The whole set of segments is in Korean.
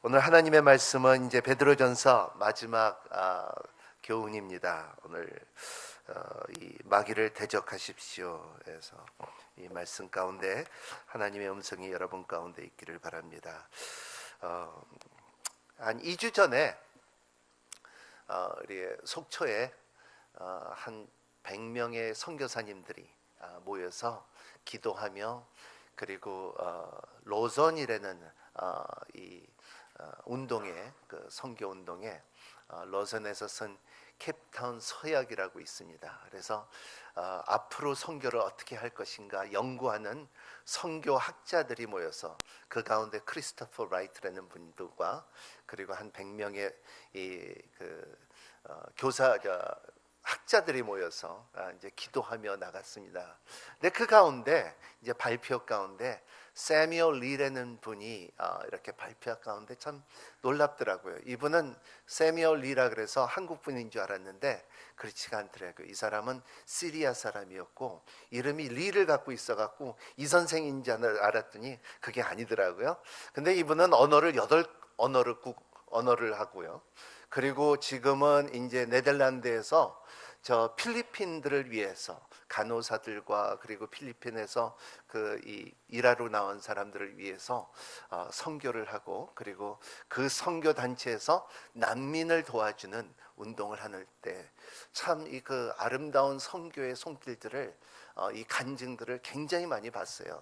오늘 하나님의 말씀은 이제 베드로전서 마지막 교훈입니다. 오늘 이 마귀를 대적하십시오 해서 이 말씀 가운데 하나님의 음성이 여러분 가운데 있기를 바랍니다. 한 2주 전에 우리 속초에 한 100명의 선교사님들이 모여서 기도하며 그리고 로선이라는 이 운동에 그 선교 운동에 로선에서 쓴 캡타운 서약이라고 있습니다. 그래서 앞으로 선교를 어떻게 할 것인가 연구하는 선교 학자들이 모여서 그 가운데 크리스토퍼 라이트라는 분들과 그리고 한 100명의 교사 학자들이 모여서 이제 기도하며 나갔습니다. 근데 그 가운데 이제 발표 가운데 세뮤얼 리라는 분이 이렇게 발표 가운데 참 놀랍더라고요. 이분은 세뮤얼 리라 그래서 한국 분인 줄 알았는데 그렇지가 않더라고요. 이 사람은 시리아 사람이었고 이름이 리를 갖고 있어갖고 이 선생인 줄 알았더니 그게 아니더라고요. 근데 이분은 언어를 8언어를 하고요. 그리고 지금은 이제 네덜란드에서 저 필리핀들을 위해서 간호사들과 그리고 필리핀에서 일하러 나온 사람들을 위해서 선교를 하고 그리고 그 선교 단체에서 난민을 도와주는 운동을 하는 때 참 이 그 아름다운 선교의 손길들을 이 간증들을 굉장히 많이 봤어요.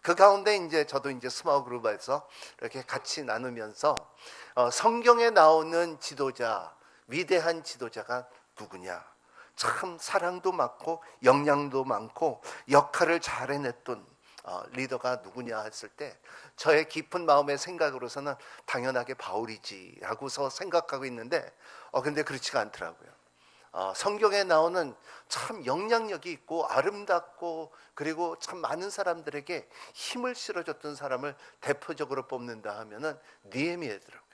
그 가운데 이제 저도 이제 스마일 그룹에서 이렇게 같이 나누면서 성경에 나오는 지도자, 위대한 지도자가 누구냐? 참 사랑도 많고 역량도 많고 역할을 잘 해냈던 리더가 누구냐 했을 때 저의 깊은 마음의 생각으로서는 당연하게 바울이지 하고서 생각하고 있는데 근데 그렇지가 않더라고요. 성경에 나오는 참 영향력이 있고 아름답고 그리고 참 많은 사람들에게 힘을 실어줬던 사람을 대표적으로 뽑는다 하면은 느헤미야더라고요.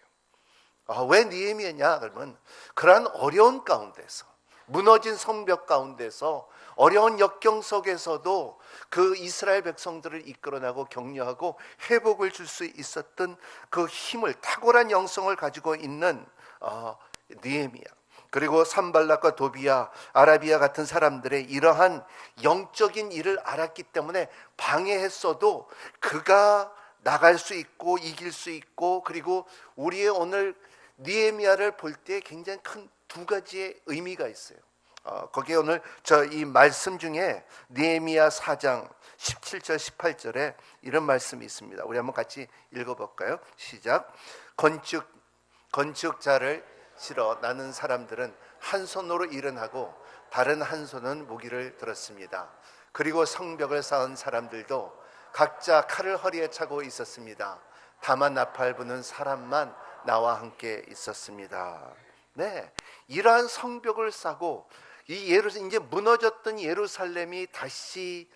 왜 느헤미야냐? 그러면 그러한 어려운 가운데서 무너진 성벽 가운데서 어려운 역경 속에서도 그 이스라엘 백성들을 이끌어나고 격려하고 회복을 줄 수 있었던 그 힘을 탁월한 영성을 가지고 있는 느헤미야. 그리고 산발락과 도비야, 아라비아 같은 사람들의 이러한 영적인 일을 알았기 때문에 방해했어도 그가 나갈 수 있고 이길 수 있고 그리고 우리의 오늘 느헤미야를 볼 때 굉장히 큰 두 가지의 의미가 있어요. 거기에 오늘 이 말씀 중에 느헤미야 4장 17절 18절에 이런 말씀이 있습니다. 우리 한번 같이 읽어볼까요? 시작. 건축자를 실어 나는 사람들은 한 손으로 일은 하고 다른 한 손은 무기를 들었습니다. 그리고 성벽을 쌓은 사람들도 각자 칼을 허리에 차고 있었습니다. 다만 나팔 부는 사람만 나와 함께 있었습니다. 네, 이러한 성벽을 쌓고 이제 무너졌던 예루살렘이 다시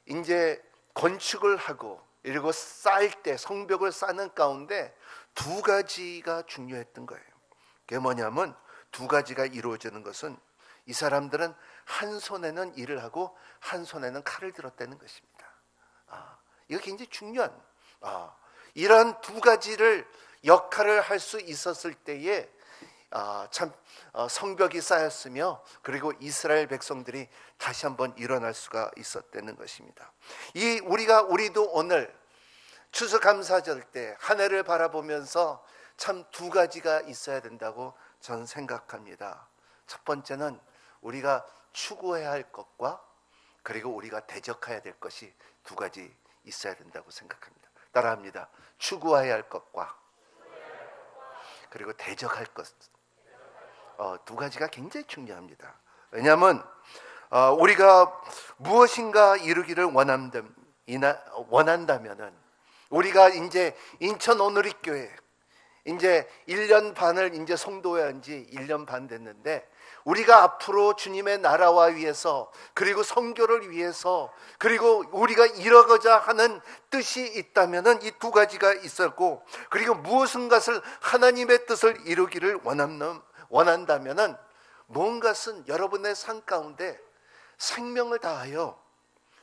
이제 건축을 하고 그리고 쌓을 때 성벽을 쌓는 가운데 두 가지가 중요했던 거예요. 그게 뭐냐면 두 가지가 이루어지는 것은 이 사람들은 한 손에는 일을 하고 한 손에는 칼을 들었다는 것입니다. 이거 굉장히 중요한 이러한 두 가지를 역할을 할 수 있었을 때에 참 성벽이 쌓였으며 그리고 이스라엘 백성들이 다시 한번 일어날 수가 있었다는 것입니다. 우리도 오늘 추수감사절 때 한 해를 바라보면서 참 두 가지가 있어야 된다고 저는 생각합니다. 첫 번째는 우리가 추구해야 할 것과 그리고 우리가 대적해야 될 것이 두 가지 있어야 된다고 생각합니다. 따라합니다. 추구해야 할 것과 그리고 대적할 것. 두 가지가 굉장히 중요합니다. 왜냐하면 우리가 무엇인가 이루기를 원한다면은 우리가 이제 인천 오누리교회 이제 1년 반을 이제 성도한 지 1년 반 됐는데 우리가 앞으로 주님의 나라와 위해서 그리고 선교를 위해서 그리고 우리가 이루고자 하는 뜻이 있다면은 이 두 가지가 있었고 그리고 무엇인가를 하나님의 뜻을 이루기를 원한다면은 무엇인가는 여러분의 삶 가운데 생명을 다하여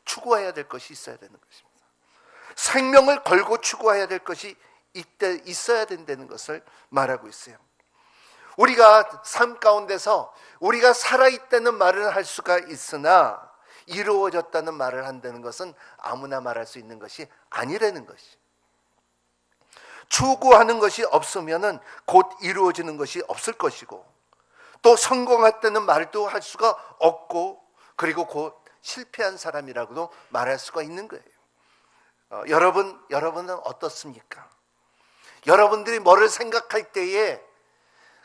추구해야 될 것이 있어야 되는 것입니다. 생명을 걸고 추구해야 될 것이 있어야 된다는 것을 말하고 있어요. 우리가 삶 가운데서 우리가 살아있다는 말을 할 수가 있으나 이루어졌다는 말을 한다는 것은 아무나 말할 수 있는 것이 아니라는 것이. 추구하는 것이 없으면 곧 이루어지는 것이 없을 것이고, 또 성공했다는 말도 할 수가 없고, 그리고 곧 실패한 사람이라고도 말할 수가 있는 거예요. 여러분은 어떻습니까? 여러분들이 뭐를 생각할 때에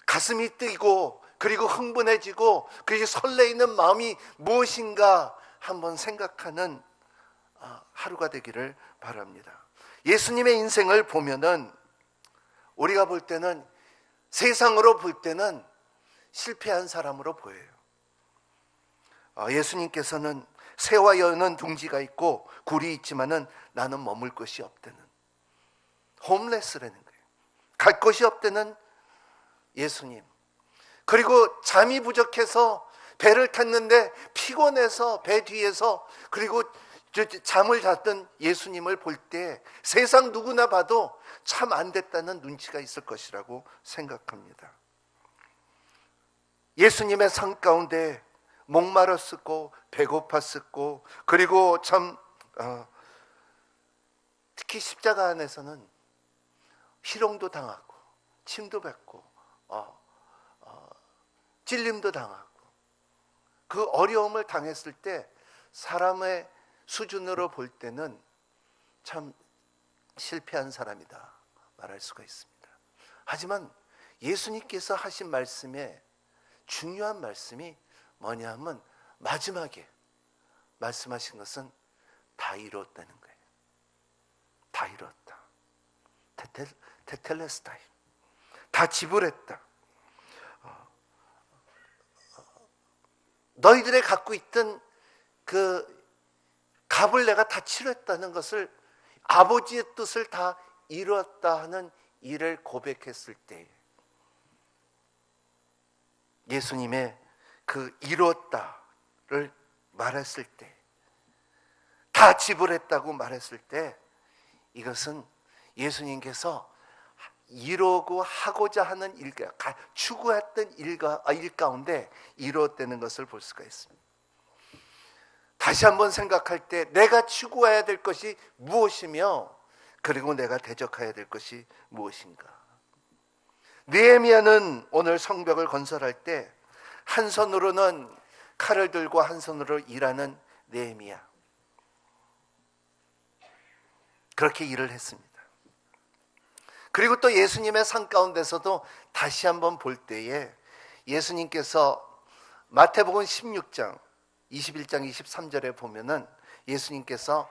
가슴이 뛰고, 그리고 흥분해지고, 그리고 설레이는 마음이 무엇인가 한번 생각하는 하루가 되기를 바랍니다. 예수님의 인생을 보면은 우리가 볼 때는, 세상으로 볼 때는 실패한 사람으로 보여요. 예수님께서는 새와 여는 둥지가 있고 굴이 있지만은 나는 머물 곳이 없다는, 홈레스라는 거예요. 갈 곳이 없다는 예수님. 그리고 잠이 부족해서 배를 탔는데 피곤해서 배 뒤에서 그리고 잠을 잤던 예수님을 볼 때 세상 누구나 봐도 참 안 됐다는 눈치가 있을 것이라고 생각합니다. 예수님의 삶 가운데 목마랐었고 배고팠었고, 그리고 참 특히 십자가 안에서는 희롱도 당하고 침도 뱉고 찔림도 당하고, 그 어려움을 당했을 때 사람의 수준으로 볼 때는 참 실패한 사람이다 말할 수가 있습니다. 하지만 예수님께서 하신 말씀에 중요한 말씀이 뭐냐 하면, 마지막에 말씀하신 것은 다 이루었다는 거예요. 다 이루었다. 테텔레스타이. 다 지불했다. 너희들의 갖고 있던 그 값을 내가 다 치렀다는 것을, 아버지의 뜻을 다 이루었다 하는 일을 고백했을 때, 예수님의 그 이루었다를 말했을 때, 다 지불했다고 말했을 때, 이것은 예수님께서 이루고 하고자 하는 일, 추구했던 일 가운데 이루었다는 것을 볼 수가 있습니다. 다시 한번 생각할 때 내가 추구해야 될 것이 무엇이며, 그리고 내가 대적해야 될 것이 무엇인가. 느헤미야는 오늘 성벽을 건설할 때 한 손으로는 칼을 들고 한 손으로 일하는 느헤미야, 그렇게 일을 했습니다. 그리고 또 예수님의 삶 가운데서도 다시 한번 볼 때에 예수님께서 마태복음 16장 21장 23절에 보면은 예수님께서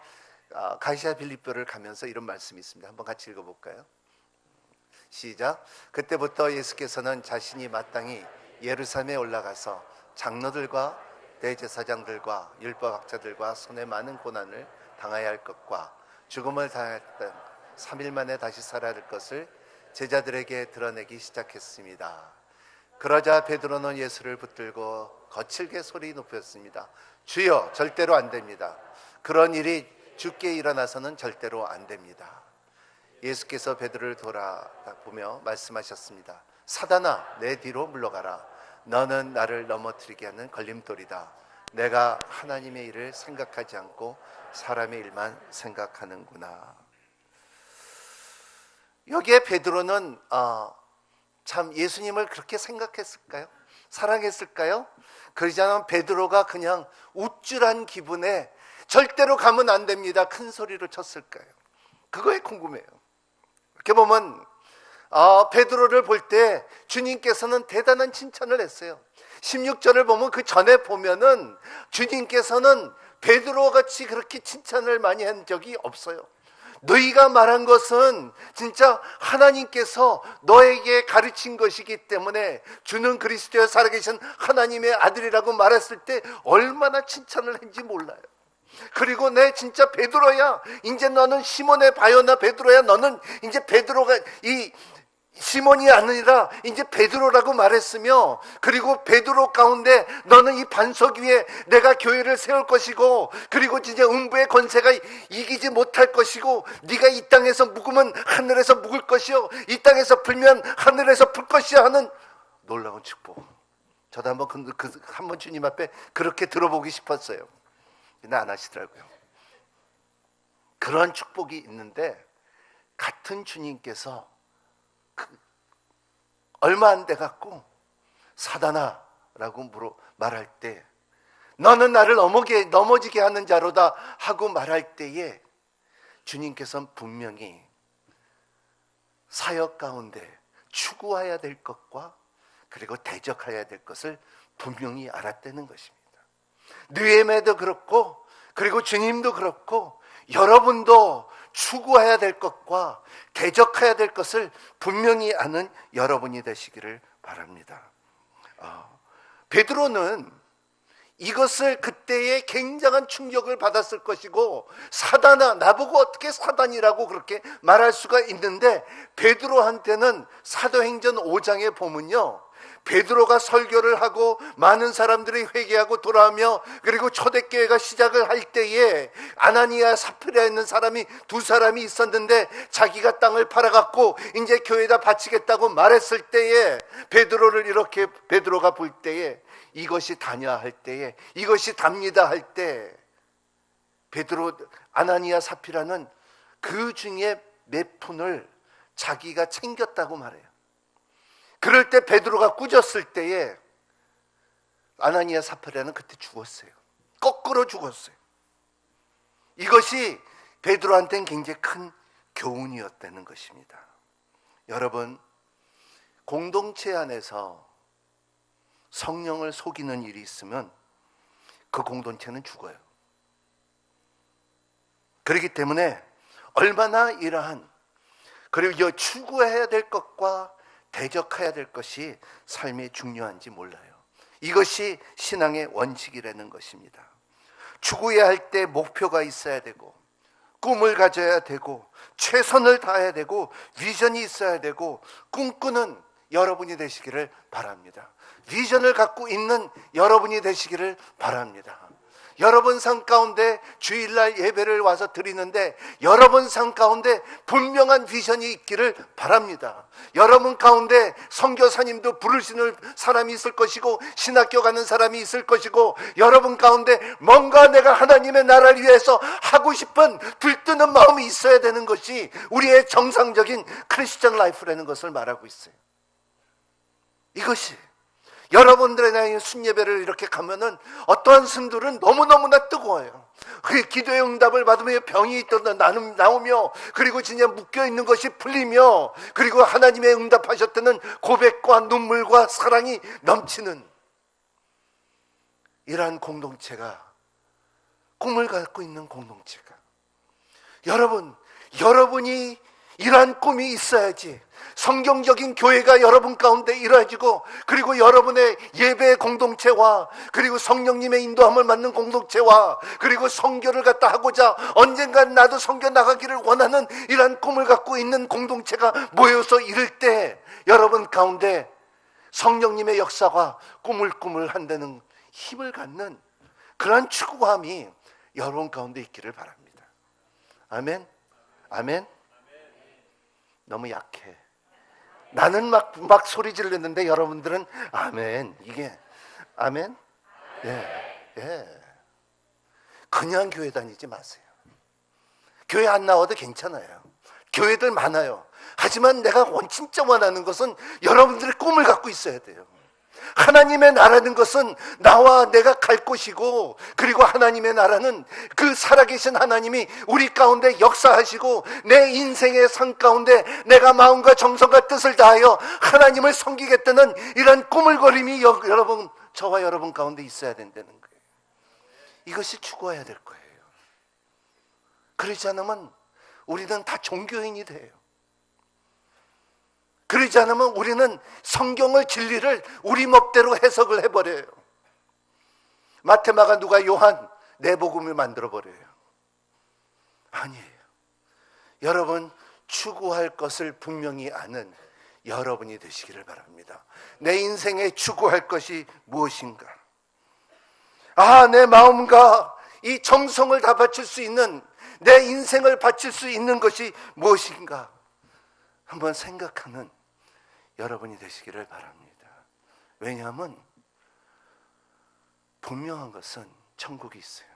가시아 빌립보를 가면서 이런 말씀이 있습니다. 한번 같이 읽어볼까요? 시작. 그때부터 예수께서는 자신이 마땅히 예루살렘에 올라가서 장로들과 대제사장들과 율법학자들과 손에 많은 고난을 당해야 할 것과 죽음을 당했던 3일 만에 다시 살아날 것을 제자들에게 드러내기 시작했습니다. 그러자 베드로는 예수를 붙들고 거칠게 소리 높였습니다. 주여, 절대로 안 됩니다. 그런 일이 주께 일어나서는 절대로 안 됩니다. 예수께서 베드로를 돌아보며 말씀하셨습니다. 사단아, 내 뒤로 물러가라. 너는 나를 넘어뜨리게 하는 걸림돌이다. 내가 하나님의 일을 생각하지 않고 사람의 일만 생각하는구나. 여기에 베드로는 참 예수님을 그렇게 생각했을까요? 사랑했을까요? 그러지 않으면 베드로가 그냥 우쭐한 기분에 절대로 가면 안 됩니다 큰 소리로 쳤을까요? 그거에 궁금해요. 이렇게 보면 베드로를 볼 때 주님께서는 대단한 칭찬을 했어요. 16절을 보면, 그 전에 보면은 주님께서는 베드로 같이 그렇게 칭찬을 많이 한 적이 없어요. 너희가 말한 것은 진짜 하나님께서 너에게 가르친 것이기 때문에 주는 그리스도여 살아계신 하나님의 아들이라고 말했을 때 얼마나 칭찬을 했는지 몰라요. 그리고 내 진짜 베드로야, 이제 너는 시몬의 바요나 베드로야, 너는 이제 베드로가 시몬이 아니라 이제 베드로라고 말했으며, 그리고 베드로 가운데 너는 이 반석 위에 내가 교회를 세울 것이고, 그리고 진짜 음부의 권세가 이기지 못할 것이고, 네가 이 땅에서 묵으면 하늘에서 묵을 것이요 이 땅에서 불면 하늘에서 불 것이야 하는 놀라운 축복. 저도 한번 한번 주님 앞에 그렇게 들어보기 싶었어요. 근데 안 하시더라고요. 그런 축복이 있는데, 같은 주님께서 얼마 안 돼 갖고 사단아 라고 말할 때, 너는 나를 넘어지게 하는 자로다 하고 말할 때에 주님께서는 분명히 사역 가운데 추구해야 될 것과 그리고 대적해야 될 것을 분명히 알았다는 것입니다. 느헤미야도 그렇고, 그리고 주님도 그렇고, 여러분도 추구해야 될 것과 대적해야 될 것을 분명히 아는 여러분이 되시기를 바랍니다. 베드로는 이것을 그때에 굉장한 충격을 받았을 것이고, 사단아, 나보고 어떻게 사단이라고 그렇게 말할 수가 있는데, 베드로한테는 사도행전 5장에 보면요, 베드로가 설교를 하고 많은 사람들이 회개하고 돌아오며, 그리고 초대교회가 시작을 할 때에 아나니아 사피라 있는 사람이 두 사람이 있었는데, 자기가 땅을 팔아갖고 이제 교회에다 바치겠다고 말했을 때에 베드로가 볼 때에, 이것이 다냐 할 때에, 이것이 답니다 할 때, 아나니아 사피라는 그 중에 몇 푼을 자기가 챙겼다고 말해요. 그럴 때 베드로가 꾸졌을 때에 아나니아 사피라는 그때 죽었어요. 거꾸로 죽었어요. 이것이 베드로한테는 굉장히 큰 교훈이었다는 것입니다. 여러분, 공동체 안에서 성령을 속이는 일이 있으면 그 공동체는 죽어요. 그렇기 때문에 얼마나 이러한, 그리고 추구해야 될 것과 대적해야 될 것이 삶에 중요한지 몰라요. 이것이 신앙의 원칙이라는 것입니다. 추구해야 할 때 목표가 있어야 되고, 꿈을 가져야 되고, 최선을 다해야 되고, 비전이 있어야 되고, 꿈꾸는 여러분이 되시기를 바랍니다. 비전을 갖고 있는 여러분이 되시기를 바랍니다. 여러분 삶 가운데 주일날 예배를 와서 드리는데, 여러분 삶 가운데 분명한 비전이 있기를 바랍니다. 여러분 가운데 선교사님도 부르시는 사람이 있을 것이고, 신학교 가는 사람이 있을 것이고, 여러분 가운데 뭔가 내가 하나님의 나라를 위해서 하고 싶은 들뜨는 마음이 있어야 되는 것이 우리의 정상적인 크리스천 라이프라는 것을 말하고 있어요. 이것이 여러분들의 나이 순예배를 이렇게 가면은 어떠한 순들은 너무너무나 뜨거워요. 그 기도의 응답을 받으며 병이 나오며, 그리고 진짜 묶여있는 것이 풀리며, 그리고 하나님의 응답하셨다는 고백과 눈물과 사랑이 넘치는 이러한 공동체가, 꿈을 갖고 있는 공동체가, 여러분이 이러한 꿈이 있어야지 성경적인 교회가 여러분 가운데 이루어지고, 그리고 여러분의 예배 공동체와, 그리고 성령님의 인도함을 받는 공동체와, 그리고 선교를 갖다 하고자 언젠간 나도 선교 나가기를 원하는 이러한 꿈을 갖고 있는 공동체가 모여서 이룰 때, 여러분 가운데 성령님의 역사가 꿈을 한다는 힘을 갖는 그러한 추구함이 여러분 가운데 있기를 바랍니다. 아멘. 아멘. 너무 약해. 나는 막 소리 지르는데 여러분들은 아멘. 이게 아멘? 예. 그냥 교회 다니지 마세요. 교회 안 나와도 괜찮아요. 교회들 많아요. 하지만 내가 진짜 원하는 것은 여러분들의 꿈을 갖고 있어야 돼요. 하나님의 나라는 것은 나와 내가 갈 곳이고, 그리고 하나님의 나라는 그 살아계신 하나님이 우리 가운데 역사하시고, 내 인생의 삶 가운데 내가 마음과 정성과 뜻을 다하여 하나님을 섬기겠다는 이런 꾸물거림이 저와 여러분 가운데 있어야 된다는 거예요. 이것이 추구해야 될 거예요. 그러지 않으면 우리는 다 종교인이 돼요. 그러지 않으면 우리는 성경을, 진리를 우리 멋대로 해석을 해버려요. 마태, 마가, 누가, 요한 네 복음을 만들어버려요. 아니에요. 여러분, 추구할 것을 분명히 아는 여러분이 되시기를 바랍니다. 내 인생에 추구할 것이 무엇인가? 내 마음과 이 정성을 다 바칠 수 있는, 내 인생을 바칠 수 있는 것이 무엇인가? 한번 생각하는 여러분이 되시기를 바랍니다. 왜냐하면 분명한 것은 천국이 있어요.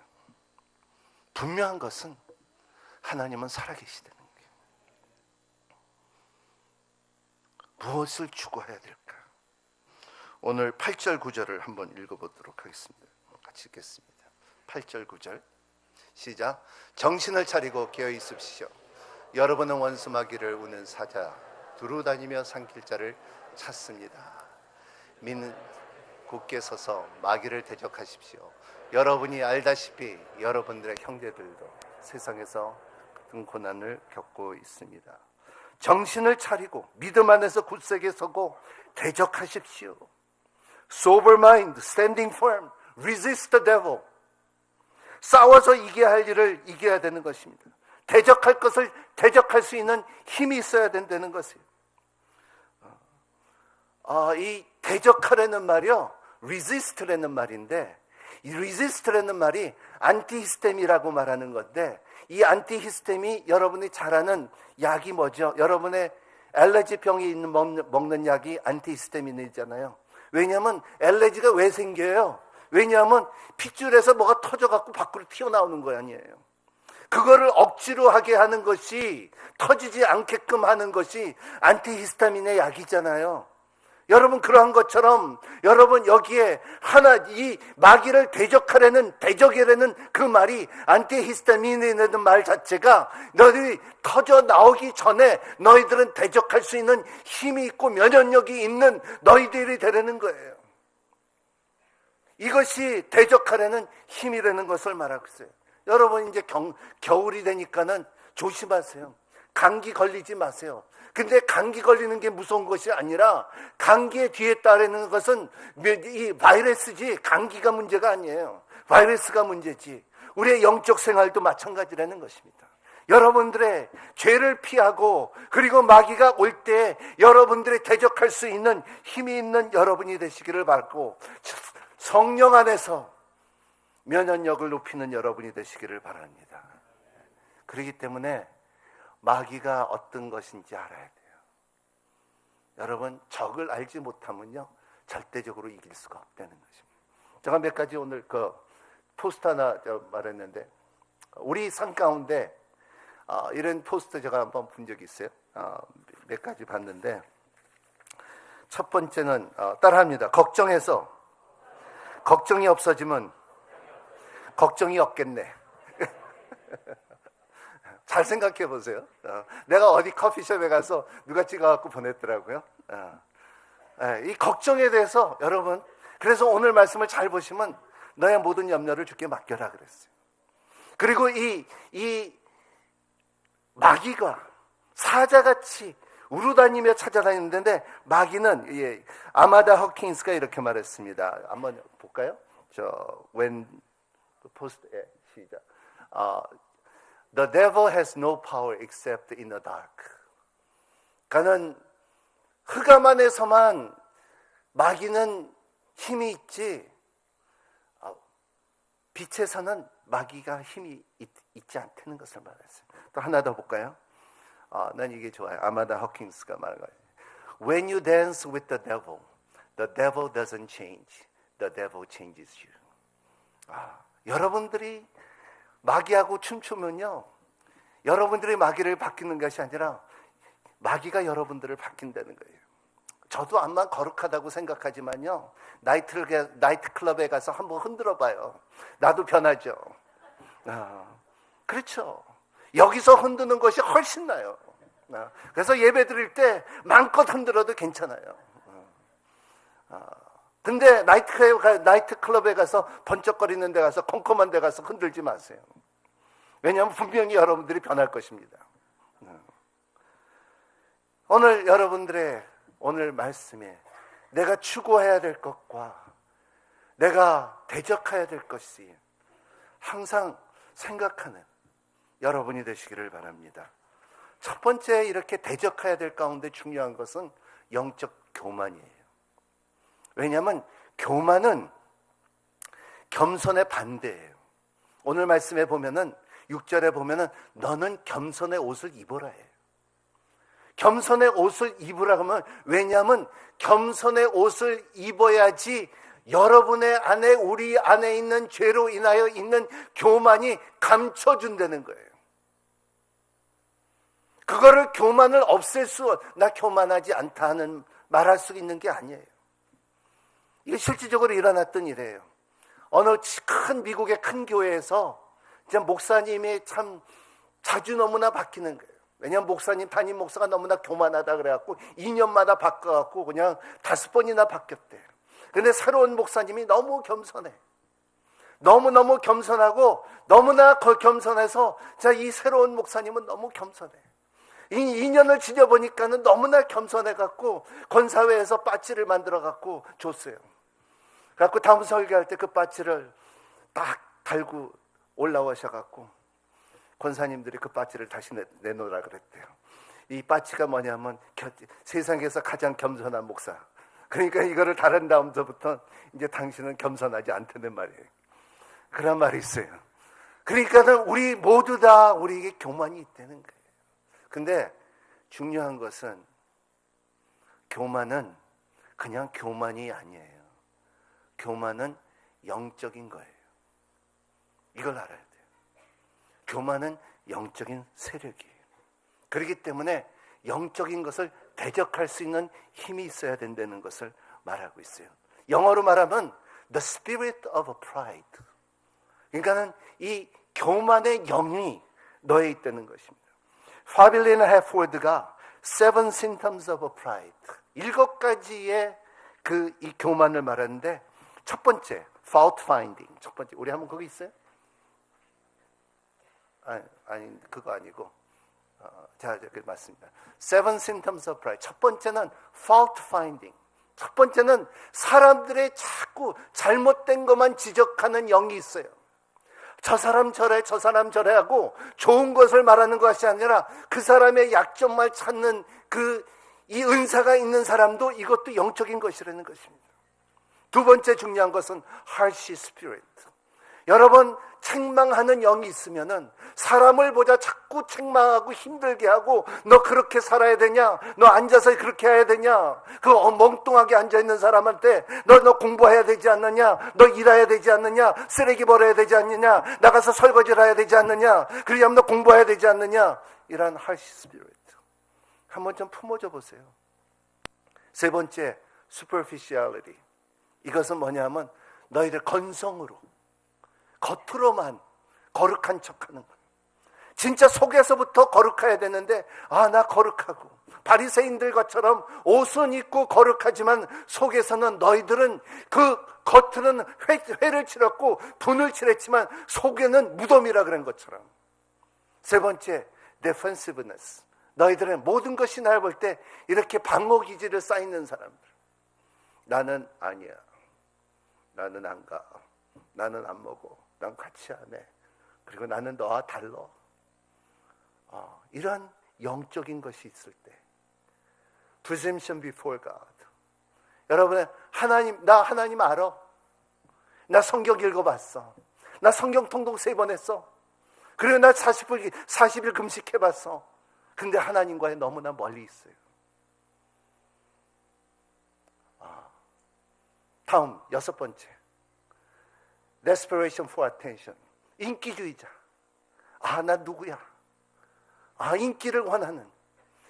분명한 것은 하나님은 살아계시다는 거예요. 무엇을 추구해야 될까? 오늘 8절 9절을 한번 읽어보도록 하겠습니다. 같이 읽겠습니다. 8절 9절 시작. 정신을 차리고 깨어 있으십시오. 여러분은 원수 마귀를 우는 사자 두루 다니며 산길자를 찾습니다. 믿는 굳게 서서 마귀를 대적하십시오. 여러분이 알다시피 여러분들의 형제들도 세상에서 같은 고난을 겪고 있습니다. 정신을 차리고 믿음 안에서 굳세게 서고 대적하십시오. Sober mind, standing firm, resist the devil. 싸워서 이겨야 할 일을 이겨야 되는 것입니다. 대적할 것을 대적할 수 있는 힘이 있어야 된다는 것이에요. 이 대적하라는 말이요, resist라는 말인데, 이 resist라는 말이 안티히스템이라고 말하는 건데, 이 안티히스템이 여러분이 잘 아는 약이 뭐죠? 여러분의 알레르기병이 있는 먹는 약이 안티히스테민이잖아요. 왜냐하면 알레르기가 왜 생겨요? 왜냐하면 핏줄에서 뭐가 터져갖고 밖으로 튀어나오는 거 아니에요. 그거를 억지로 하게 하는 것이, 터지지 않게끔 하는 것이 안티히스타민의 약이잖아요. 여러분, 그러한 것처럼 여러분 여기에 이 마귀를 대적이라는 그 말이, 안티히스타민이라는 말 자체가 너희들이 터져 나오기 전에 너희들은 대적할 수 있는 힘이 있고 면역력이 있는 너희들이 되라는 거예요. 이것이 대적하라는 힘이라는 것을 말하고 있어요. 여러분, 이제 겨울이 되니까는 조심하세요. 감기 걸리지 마세요. 근데 감기 걸리는 게 무서운 것이 아니라, 감기의 뒤에 따르는 것은 이 바이러스지, 감기가 문제가 아니에요. 바이러스가 문제지. 우리의 영적 생활도 마찬가지라는 것입니다. 여러분들의 죄를 피하고, 그리고 마귀가 올 때 여러분들이 대적할 수 있는 힘이 있는 여러분이 되시기를 바라고, 성령 안에서 면역력을 높이는 여러분이 되시기를 바랍니다. 그렇기 때문에 마귀가 어떤 것인지 알아야 돼요. 여러분, 적을 알지 못하면요, 절대적으로 이길 수가 없다는 것입니다. 제가 몇 가지 오늘 포스트 하나 말했는데, 우리 삶 가운데 이런 포스트 제가 한번 본 적이 있어요. 몇 가지 봤는데, 첫 번째는 따라합니다. 걱정이 없어지면 걱정이 없겠네. 잘 생각해 보세요. 내가 어디 커피숍에 가서 누가 찍어갖고 보냈더라고요. 이 걱정에 대해서 여러분, 그래서 오늘 말씀을 잘 보시면 너의 모든 염려를 주께 맡겨라 그랬어요. 그리고 이 마귀가 사자같이 우르다니며 찾아다니는데, 마귀는 아마다 허킹스가 이렇게 말했습니다. 한번 볼까요? when post 시작. The devil has no power except in the dark. 그는 흑암 안에서만 마귀는 힘이 있지, 빛에서는 마귀가 힘이 있지 않다는 것을 말했어요. 또 하나 더 볼까요? 난 이게 좋아요. 아마다 허킹스가 말한 거예요. When you dance with the devil doesn't change. The devil changes you. 여러분들이 마귀하고 춤추면요, 여러분들이 마귀를 바뀌는 것이 아니라 마귀가 여러분들을 바뀐다는 거예요. 저도 아마 거룩하다고 생각하지만요, 나이트 클럽에 가서 한번 흔들어 봐요. 나도 변하죠. 그렇죠. 여기서 흔드는 것이 훨씬 나요. 그래서 예배 드릴 때 마음껏 흔들어도 괜찮아요. 근데 나이트 클럽에 가서 번쩍거리는 데 가서, 컴컴한 데 가서 흔들지 마세요. 왜냐하면 분명히 여러분들이 변할 것입니다. 오늘 여러분들의 오늘 말씀에 내가 추구해야 될 것과 내가 대적해야 될 것이 항상 생각하는 여러분이 되시기를 바랍니다. 첫 번째, 이렇게 대적해야 될 가운데 중요한 것은 영적 교만이에요. 왜냐하면 교만은 겸손의 반대예요. 오늘 말씀에 보면은 6절에 보면은 너는 겸손의 옷을 입어라 해요. 겸손의 옷을 입으라 하면, 왜냐하면 겸손의 옷을 입어야지 여러분의 안에, 우리 안에 있는 죄로 인하여 있는 교만이 감춰준다는 거예요. 그거를 교만을 없앨 나 교만하지 않다 하는 말할 수 있는 게 아니에요. 이게 실질적으로 일어났던 일이에요. 어느 큰 미국의 큰 교회에서 진짜 목사님이 참 자주 너무나 바뀌는 거예요. 왜냐하면 담임 목사가 너무나 교만하다 그래갖고 2년마다 바꿔갖고 그냥 5번이나 바뀌었대요. 근데 새로운 목사님이 너무 겸손해. 너무너무 겸손하고 너무나 겸손해서 이 새로운 목사님은 너무 겸손해. 이 2년을 지져보니까는 너무나 겸손해갖고 권사회에서 빠치를 만들어갖고 줬어요. 그래갖고 다음 설교할 때 그 빠치를 딱 달고 올라오셔갖고 권사님들이 그 빠치를 다시 내놓으라 그랬대요. 이 빠치가 뭐냐면 세상에서 가장 겸손한 목사. 그러니까 이거를 다른 다음서부터 이제 당신은 겸손하지 않다는 말이에요. 그런 말이 있어요. 그러니까는 우리 모두 다 우리에게 교만이 있다는 거예요. 근데 중요한 것은 교만은 그냥 교만이 아니에요. 교만은 영적인 거예요. 이걸 알아야 돼요. 교만은 영적인 세력이에요. 그렇기 때문에 영적인 것을 대적할 수 있는 힘이 있어야 된다는 것을 말하고 있어요. 영어로 말하면 the spirit of pride. 그러니까는 이 교만의 영이 너에 있다는 것입니다. 파빌리나 해포드가 Seven Symptoms of Pride, 7가지의 이 교만을 말하는데, 첫 번째 fault finding. 첫 번째, 우리 한번 거기 있어요? 아니 그거 아니고 그 맞습니다. Seven Symptoms of Pride. 첫 번째는 fault finding. 첫 번째는 사람들의 자꾸 잘못된 것만 지적하는 영이 있어요. 저 사람 저래, 저 사람 저래 하고 좋은 것을 말하는 것이 아니라 그 사람의 약점만 찾는 이 은사가 있는 사람도 이것도 영적인 것이라는 것입니다. 두 번째 중요한 것은 harsh spirit. 여러분, 책망하는 영이 있으면은 사람을 보자 자꾸 책망하고 힘들게 하고, 너 그렇게 살아야 되냐? 너 앉아서 그렇게 해야 되냐? 그 멍뚱하게 앉아있는 사람한테 너 공부해야 되지 않느냐? 너 일해야 되지 않느냐? 쓰레기 버려야 되지 않느냐? 나가서 설거지를 해야 되지 않느냐? 그러려면 너 공부해야 되지 않느냐? 이런 harsh spirit. 한번 좀 품어줘 보세요. 세 번째, superficiality. 이것은 뭐냐면 너희들 건성으로, 겉으로만 거룩한 척하는 거예요. 진짜 속에서부터 거룩해야 되는데, 나 거룩하고 바리새인들 것처럼 옷은 입고 거룩하지만 속에서는 너희들은 그 겉으로는 회를 치렀고 분을 칠했지만 속에는 무덤이라 그런 것처럼. 세 번째, defensiveness. 너희들은 모든 것이 날 볼 때 이렇게 방어 기지를 쌓이는 사람들. 나는 아니야. 나는 안 가. 나는 안 먹어. 난 같이 안 해. 그리고 나는 너와 달라. 이런 영적인 것이 있을 때, presumption before God. 여러분, 나 하나님 알아. 나 성경 읽어봤어. 나 성경 통독 3번 했어. 그리고 나 40일 금식해봤어. 근데 하나님과의 너무나 멀리 있어요. 다음 6번째, desperation for attention. 인기주의자. 나 누구야? 인기를 원하는,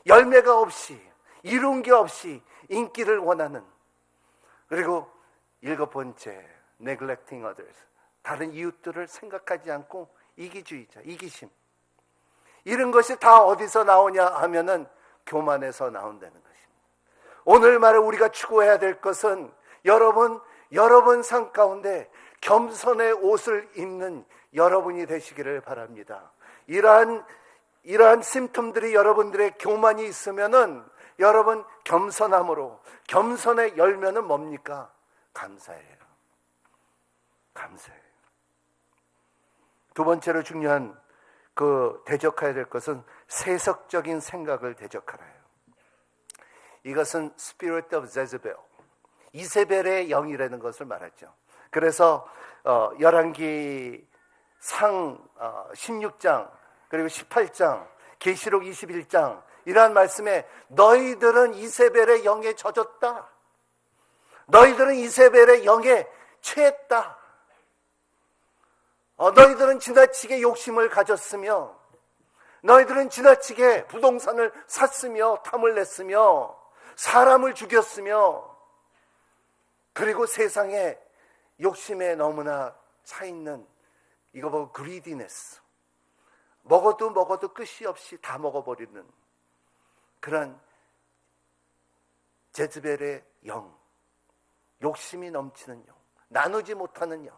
열매가 없이, 이룬 게 없이 인기를 원하는. 그리고 7번째, neglecting others. 다른 이웃들을 생각하지 않고 이기주의자, 이기심. 이런 것이 다 어디서 나오냐 하면은 교만에서 나온다는 것입니다. 오늘 말에 우리가 추구해야 될 것은, 여러분 삶 가운데 겸손의 옷을 입는 여러분이 되시기를 바랍니다. 이러한 심텀들이 여러분들의 교만이 있으면은, 여러분 겸손함으로, 겸손의 열매는 뭡니까? 감사예요. 감사예요. 두 번째로 중요한 대적해야 될 것은 세속적인 생각을 대적하라요. 이것은 Spirit of Jezebel, 이세벨의 영이라는 것을 말하죠. 그래서 열왕기 상 16장 그리고 18장, 계시록 21장 이러한 말씀에 너희들은 이세벨의 영에 젖었다. 너희들은 이세벨의 영에 취했다. 너희들은 지나치게 욕심을 가졌으며 너희들은 지나치게 부동산을 샀으며 탐을 냈으며 사람을 죽였으며 그리고 세상에 욕심에 너무나 차있는 이거 보고 greediness, 먹어도 끝이 없이 다 먹어버리는 그런 제즈벨의 영, 욕심이 넘치는 영, 나누지 못하는 영,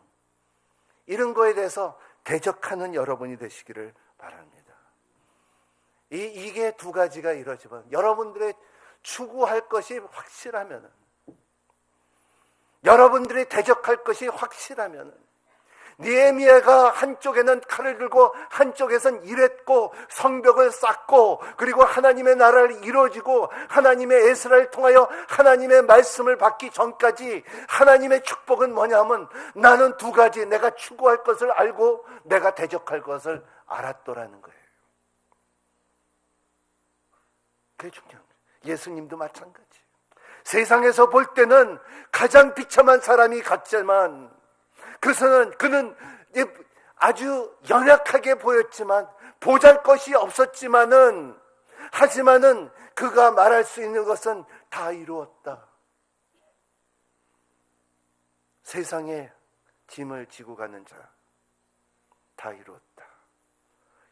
이런 거에 대해서 대적하는 여러분이 되시기를 바랍니다. 이게 두 가지가 이루어지면 여러분들의 추구할 것이 확실하면, 여러분들이 대적할 것이 확실하면, 느헤미야가 한쪽에는 칼을 들고 한쪽에선 일했고 성벽을 쌓고 그리고 하나님의 나라를 이루어지고 하나님의 에스라를 통하여 하나님의 말씀을 받기 전까지 하나님의 축복은 뭐냐면 나는 두 가지, 내가 추구할 것을 알고 내가 대적할 것을 알았더라는 거예요. 그게 중요한 거예요. 예수님도 마찬가지. 세상에서 볼 때는 가장 비참한 사람이 같지만 그는 아주 연약하게 보였지만 보잘것이 없었지만은 하지만은 그가 말할 수 있는 것은 다 이루었다. 세상에 짐을 지고 가는 자 다 이루었다.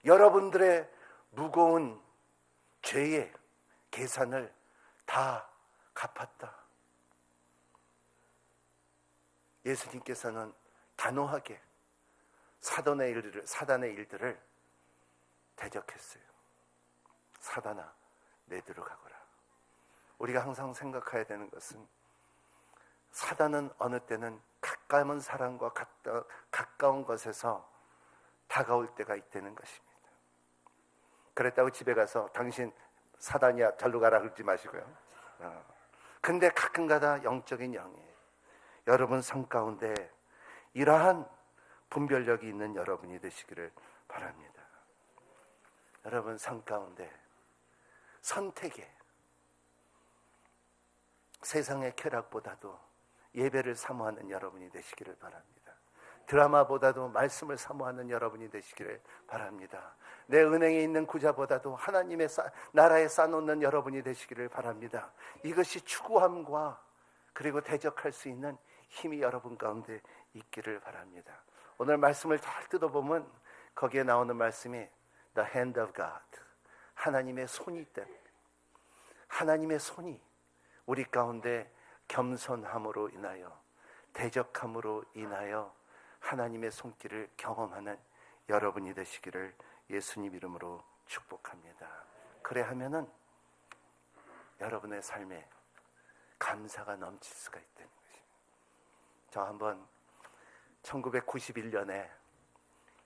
여러분들의 무거운 죄의 계산을 다 갚았다. 예수님께서는 단호하게 사단의 일들을 대적했어요. 사단아, 내들어 가거라. 우리가 항상 생각해야 되는 것은 사단은 어느 때는 가까운 사람과 가까운 것에서 다가올 때가 있다는 것입니다. 그랬다고 집에 가서 당신 사단이야 절로 가라 그러지 마시고요. 근데 가끔가다 영적인 영이에요. 여러분 삶 가운데 이러한 분별력이 있는 여러분이 되시기를 바랍니다. 여러분 삶 가운데 선택에 세상의 쾌락보다도 예배를 사모하는 여러분이 되시기를 바랍니다. 드라마보다도 말씀을 사모하는 여러분이 되시기를 바랍니다. 내 은행에 있는 구자보다도 하나님의 나라에 쌓아놓는 여러분이 되시기를 바랍니다. 이것이 추구함과 그리고 대적할 수 있는 힘이 여러분 가운데 있기를 바랍니다. 오늘 말씀을 잘 뜯어보면 거기에 나오는 말씀이 The hand of God, 하나님의 손이 있다. 하나님의 손이 우리 가운데 겸손함으로 인하여 대적함으로 인하여 하나님의 손길을 경험하는 여러분이 되시기를 예수님 이름으로 축복합니다. 그래 하면은 여러분의 삶에 감사가 넘칠 수가 있다는 것입니다. 저 한번 1991년에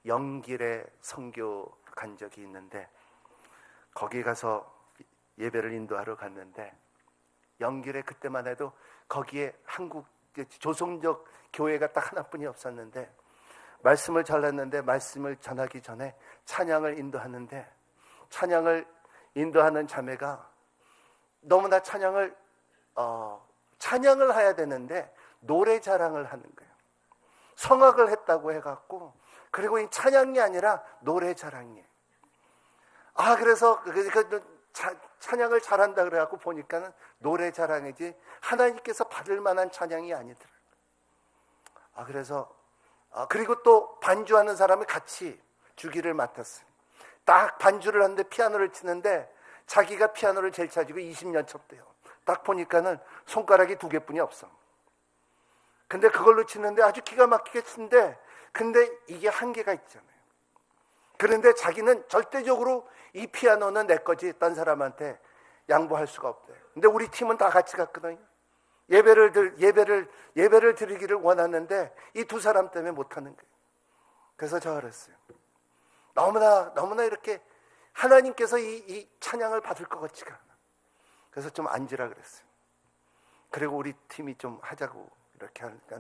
영길에 선교 간 적이 있는데 거기 가서 예배를 인도하러 갔는데 영길에 그때만 해도 거기에 한국 조성적 교회가 딱 하나뿐이 없었는데 말씀을 전했는데 말씀을 전하기 전에 찬양을 인도하는데 찬양을 인도하는 자매가 너무나 찬양을 해야 되는데 노래 자랑을 하는 거예요. 성악을 했다고 해갖고 그리고 이 찬양이 아니라 노래 자랑이에요. 그래서 찬양을 잘한다 그래갖고 보니까는 노래 자랑이지 하나님께서 받을 만한 찬양이 아니더라고요. 그래서 그리고 또 반주하는 사람이 같이 주기를 맡았어요. 딱 반주를 하는데 피아노를 치는데 자기가 피아노를 제일 차지고 20년 쳤대요. 딱 보니까는 손가락이 2개뿐이 없어. 근데 그걸로 치는데 아주 기가 막히게 치는데 근데 이게 한계가 있잖아요. 그런데 자기는 절대적으로 이 피아노는 내 거지 딴 사람한테 양보할 수가 없대요. 근데 우리 팀은 다 같이 갔거든요. 예배를 드리기를 원하는데 이 두 사람 때문에 못하는 거예요. 그래서 저 그랬어요. 너무나 이렇게 하나님께서 이 찬양을 받을 것 같지가 않아. 그래서 좀 앉으라 그랬어요. 그리고 우리 팀이 좀 하자고 이렇게 하니까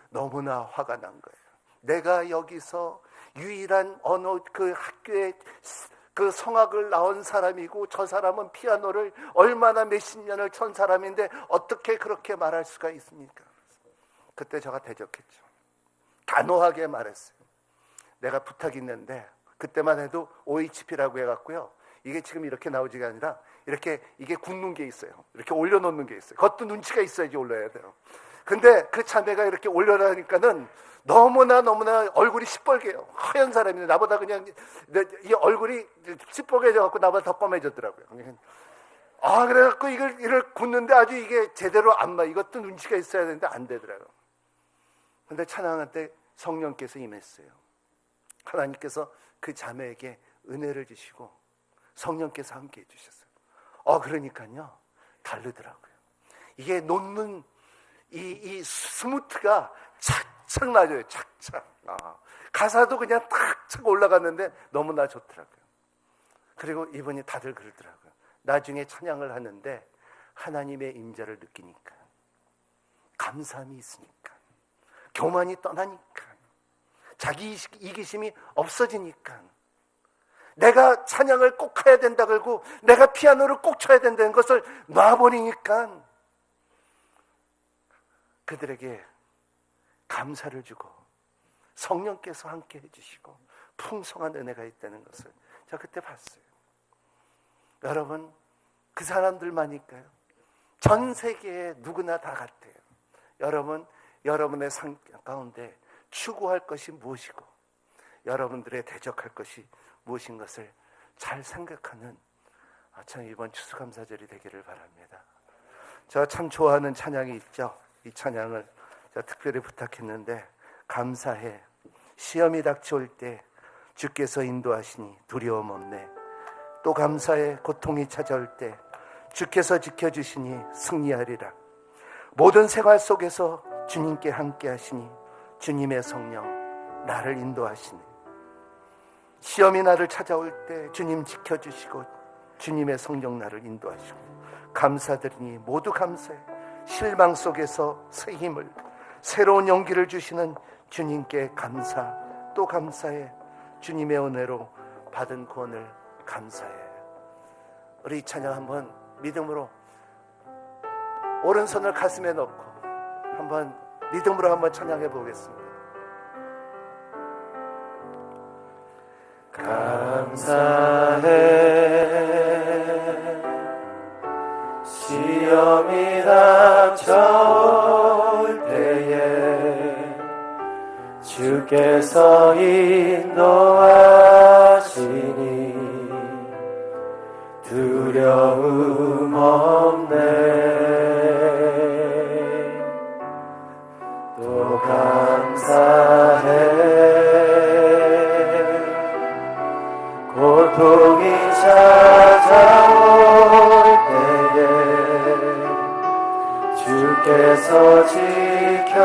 너무나 화가 난 거예요. 내가 여기서 유일한 어느 그 학교에 그 성악을 나온 사람이고 저 사람은 피아노를 얼마나 몇십 년을 천 사람인데 어떻게 그렇게 말할 수가 있습니까? 그때 제가 대적했죠. 단호하게 말했어요. 내가 부탁이 있는데, 그때만 해도 OHP라고 해갖고요, 이게 지금 이렇게 나오지가 아니라 이렇게 이게 굽는 게 있어요. 이렇게 올려놓는 게 있어요. 그것도 눈치가 있어야지 올려야 돼요. 근데 그 자매가 이렇게 올려놓으니까는 너무나 얼굴이 시뻘개요. 하얀 사람인데 나보다 그냥 이 얼굴이 시뻘개져갖고 나보다 더 검해졌더라고요. 그래갖고 이걸 굽는데 아주 이게 제대로 안 마. 이것도 눈치가 있어야 되는데 안 되더라고요. 근데 찬양할 때 성령께서 임했어요. 하나님께서 그 자매에게 은혜를 주시고 성령께서 함께 해주셨어요. 그러니까요, 다르더라고요. 이게 놓는 이 스무트가 착착 나져요. 착착. 가사도 그냥 탁착 올라갔는데 너무나 좋더라고요. 그리고 이분이 다들 그러더라고요. 나중에 찬양을 하는데 하나님의 임재를 느끼니까, 감사함이 있으니까, 교만이 떠나니까, 자기 이기심이 없어지니까, 내가 찬양을 꼭 해야 된다 그러고 내가 피아노를 꼭 쳐야 된다는 것을 놔버리니까 그들에게 감사를 주고 성령께서 함께 해주시고 풍성한 은혜가 있다는 것을 제가 그때 봤어요. 여러분, 그 사람들만일까요? 전 세계에 누구나 다 같아요. 여러분, 여러분의 삶 가운데 추구할 것이 무엇이고 여러분들의 대적할 것이 무엇인 것을 잘 생각하는 참 이번 추수감사절이 되기를 바랍니다. 제가 참 좋아하는 찬양이 있죠. 이 찬양을 제가 특별히 부탁했는데, 감사해 시험이 닥쳐올 때 주께서 인도하시니 두려움 없네. 또 감사해 고통이 찾아올 때 주께서 지켜주시니 승리하리라. 모든 생활 속에서 주님께 함께 하시니 주님의 성령 나를 인도하시니, 시험이 나를 찾아올 때 주님 지켜주시고 주님의 성령 나를 인도하시고, 감사드리니 모두 감사해. 실망 속에서 새 힘을, 새로운 용기를 주시는 주님께 감사, 또 감사해. 주님의 은혜로 받은 구원을 감사해. 우리 이 찬양 한번 믿음으로 오른손을 가슴에 넣고 한번 믿음으로 한번 찬양해 보겠습니다. 감사해 시험이 닥쳐올 때에 주께서 인도하시니 두려움 없네. 또 감사해 고통이 찾아올 때에 주께서 지켜주시니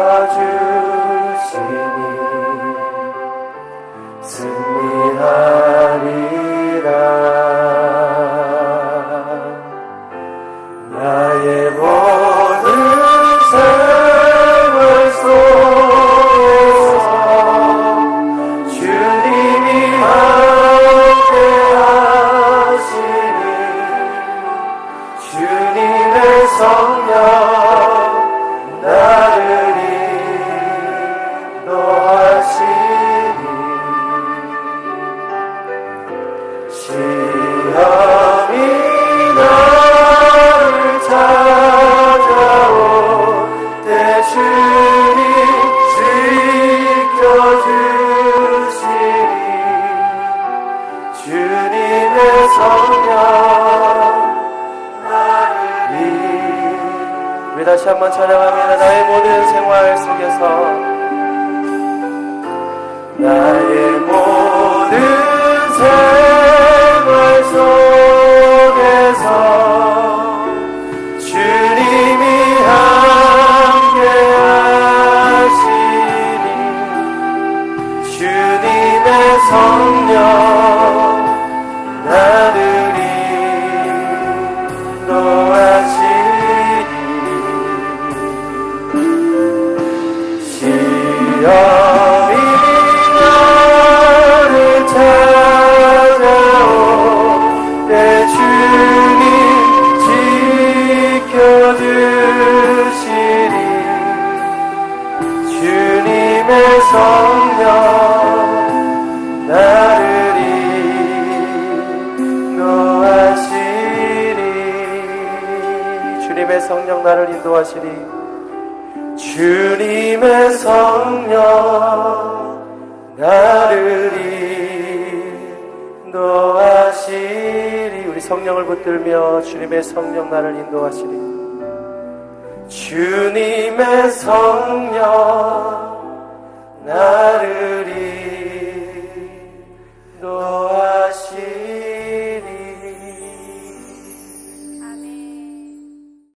승리하리라. 나의 모든 생활 속에서 주님이 함께 하시니 주님의 성령 나를 인도하시니 시험이 나를 찾아올 때 주님 지켜주시니 주님의 성령 나를 우리 다시 한번 찬양합니다. 나의 모든 생활 속에서, 나의 모든 생활 속에서 주님이 함께 하시니 주님의 성령 나를 인도하시니 주시리 주님의 성령 나를 인도하시리 주님의 성령 나를 인도하시리 주님의 성령 나를 인도하시리 우리 성령을 붙들며 주님의 성령 나를 인도하시리 주님의 성령 나를